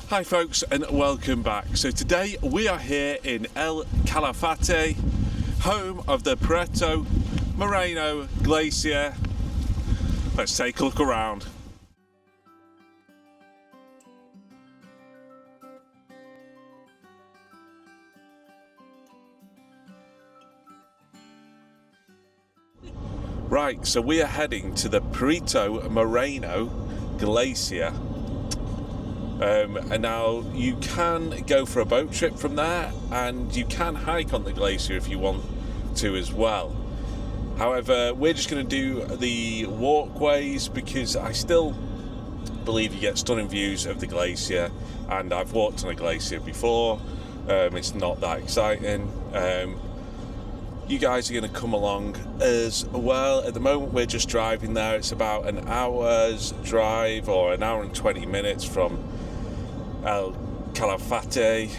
Hi folks and welcome back. So today we are here in El Calafate, home of the Perito Moreno Glacier. Let's take a look around. Right, so we are heading to the Perito Moreno Glacier. And now you can go for a boat trip from there, and you can hike on the glacier if you want to as well. However, we're just going to do the walkways because I still believe you get stunning views of the glacier, and I've walked on a glacier before. It's not that exciting. You guys are going to come along as well. At the moment we're just driving there. It's about an hour's drive, or an hour and 20 minutes from El Calafate,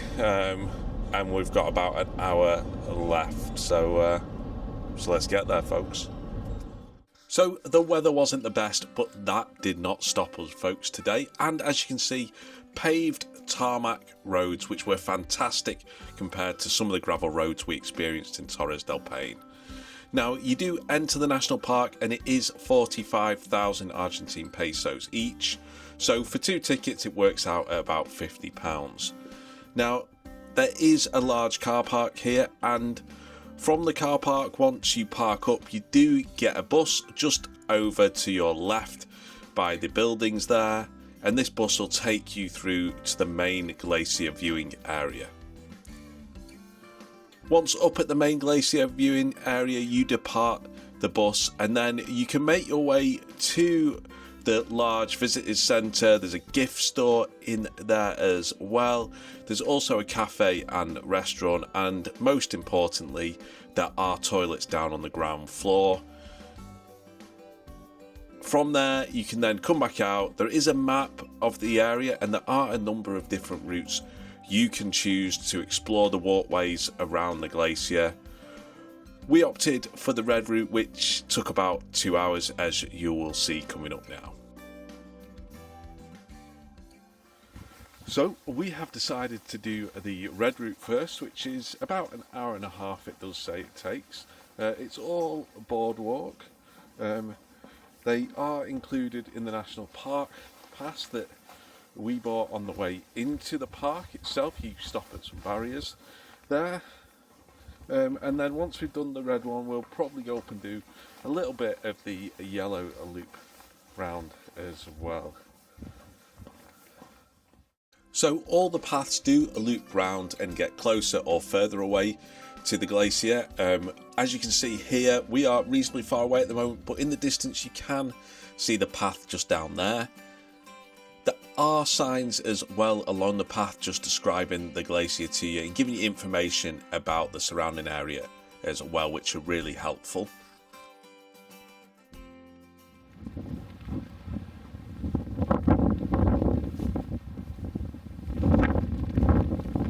and we've got about an hour left, so let's get there, folks. So the weather wasn't the best, but that did not stop us, folks, today. And as you can see, paved tarmac roads, which were fantastic compared to some of the gravel roads we experienced in Torres del Paine. Now, you do enter the national park, and it is 45,000 Argentine pesos each. So for 2 tickets, it works out at about £50. Now, there is a large car park here, and from the car park, once you park up, you do get a bus just over to your left by the buildings there, and this bus will take you through to the main glacier viewing area. Once up at the main glacier viewing area, you depart the bus, and then you can make your way to the large visitors centre. There's a gift store in there as well. There's also a cafe and restaurant, and most importantly, there are toilets down on the ground floor. From there, you can then come back out. There is a map of the area, and there are a number of different routes you can choose to explore the walkways around the glacier. We opted for the red route, which took about 2 hours, as you will see coming up now. So we have decided to do the red route first, which is about an hour and a half, it does say it takes. It's all boardwalk. They are included in the national park pass that we bought on the way into the park itself. You stop at some barriers there. And then once we've done the red one, we'll probably go up and do a little bit of the yellow loop round as well. So all the paths do loop round and get closer or further away to the glacier. As you can see here, we are reasonably far away at the moment, but in the distance you can see the path just down there. There are signs as well along the path just describing the glacier to you and giving you information about the surrounding area as well, which are really helpful.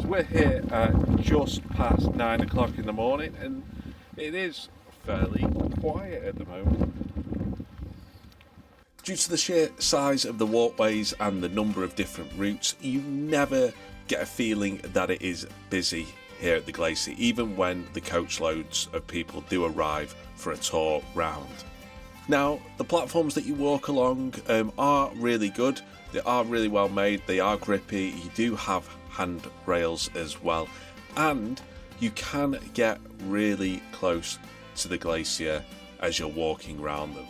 So we're here at just past 9 o'clock in the morning, and it is fairly quiet at the moment. Due to the sheer size of the walkways and the number of different routes, you never get a feeling that it is busy here at the glacier, even when the coach loads of people do arrive for a tour round. Now, the platforms that you walk along are really good. They are really well made. They are grippy. You do have handrails as well, and you can get really close to the glacier as you're walking around them.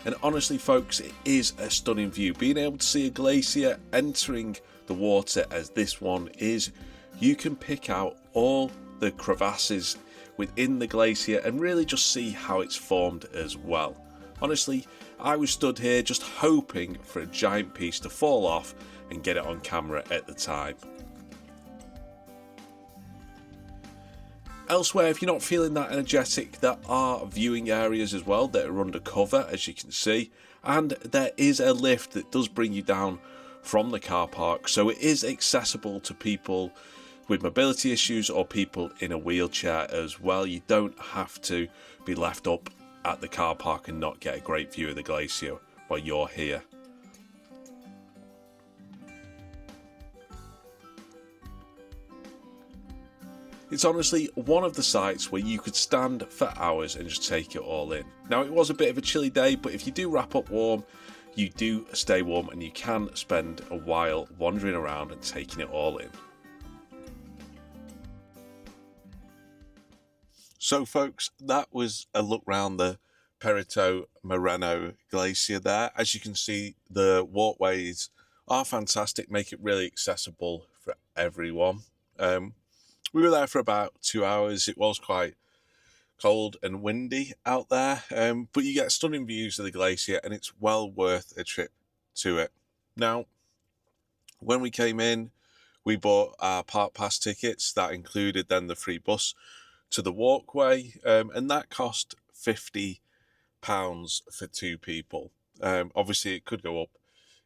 And honestly, folks, it is a stunning view. Being able to see a glacier entering the water as this one is, you can pick out all the crevasses within the glacier and really just see how it's formed as well. Honestly, I was stood here just hoping for a giant piece to fall off and get it on camera at the time. Elsewhere, if you're not feeling that energetic, there are viewing areas as well that are undercover, as you can see, and there is a lift that does bring you down from the car park, so it is accessible to people with mobility issues or people in a wheelchair as well. You don't have to be left up at the car park and not get a great view of the glacier while you're here. It's honestly one of the sites where you could stand for hours and just take it all in. Now, it was a bit of a chilly day, but if you do wrap up warm, you do stay warm and you can spend a while wandering around and taking it all in. So folks, that was a look round the Perito Moreno Glacier there. As you can see, the walkways are fantastic, make it really accessible for everyone. We were there for about 2 hours. It was quite cold and windy out there, but you get stunning views of the glacier and it's well worth a trip to it. Now, when we came in, we bought our park pass tickets. That included then the free bus to the walkway, and that cost £50 for 2 people. Obviously, it could go up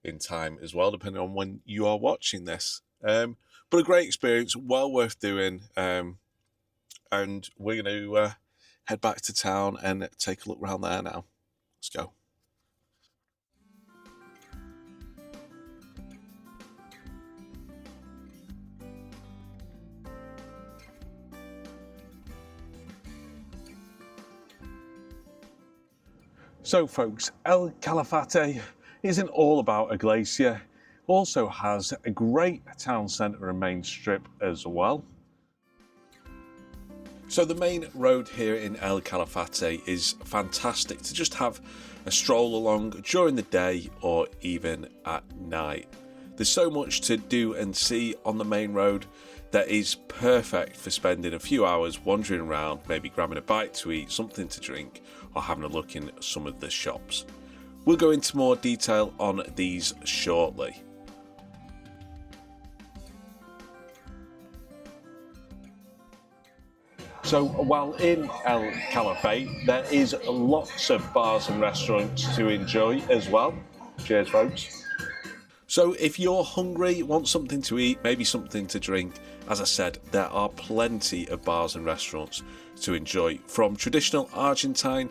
in time as well, depending on when you are watching this. But a great experience, well worth doing. And we're going to head back to town and take a look around there now. Let's go. So folks, El Calafate isn't all about a glacier. Also has a great town centre and main strip as well. So the main road here in El Calafate is fantastic to just have a stroll along during the day or even at night. There's so much to do and see on the main road that is perfect for spending a few hours wandering around, maybe grabbing a bite to eat, something to drink, or having a look in some of the shops. We'll go into more detail on these shortly. So while in El Calafate, there is lots of bars and restaurants to enjoy as well. Cheers, folks. So if you're hungry, want something to eat, maybe something to drink, as I said, there are plenty of bars and restaurants to enjoy, from traditional Argentine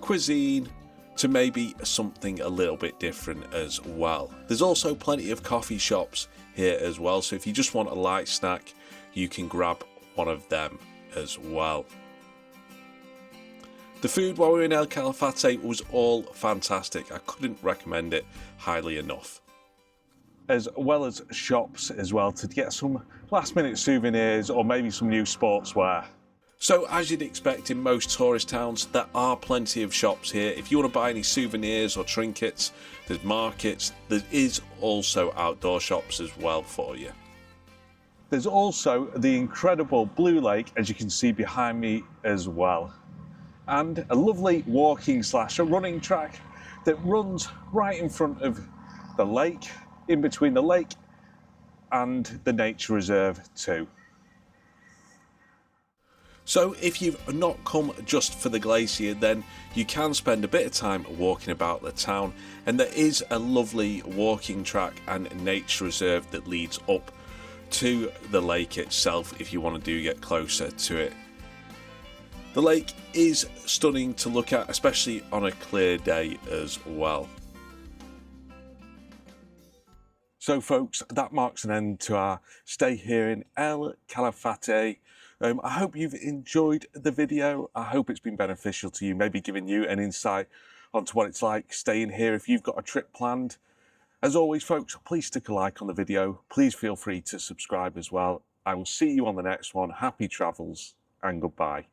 cuisine to maybe something a little bit different as well. There's also plenty of coffee shops here as well, so if you just want a light snack, you can grab one of them as well. The food while we were in El Calafate was all fantastic. I couldn't recommend it highly enough. As well as shops as well to get some last minute souvenirs or maybe some new sportswear. So as you'd expect in most tourist towns, there are plenty of shops here. If you want to buy any souvenirs or trinkets, there's markets. There is also outdoor shops as well for you. There's also the incredible Blue Lake, as you can see behind me as well. And a lovely walking / a running track that runs right in front of the lake, in between the lake and the nature reserve too. So if you've not come just for the glacier, then you can spend a bit of time walking about the town, and there is a lovely walking track and nature reserve that leads up to the lake itself if you want to get closer to it. The lake is stunning to look at, especially on a clear day as well. So folks, that marks an end to our stay here in El Calafate. I hope you've enjoyed the video. I hope it's been beneficial to you, maybe giving you an insight onto what it's like staying here if you've got a trip planned. As always, folks, please stick a like on the video. Please feel free to subscribe as well. I will see you on the next one. Happy travels and goodbye.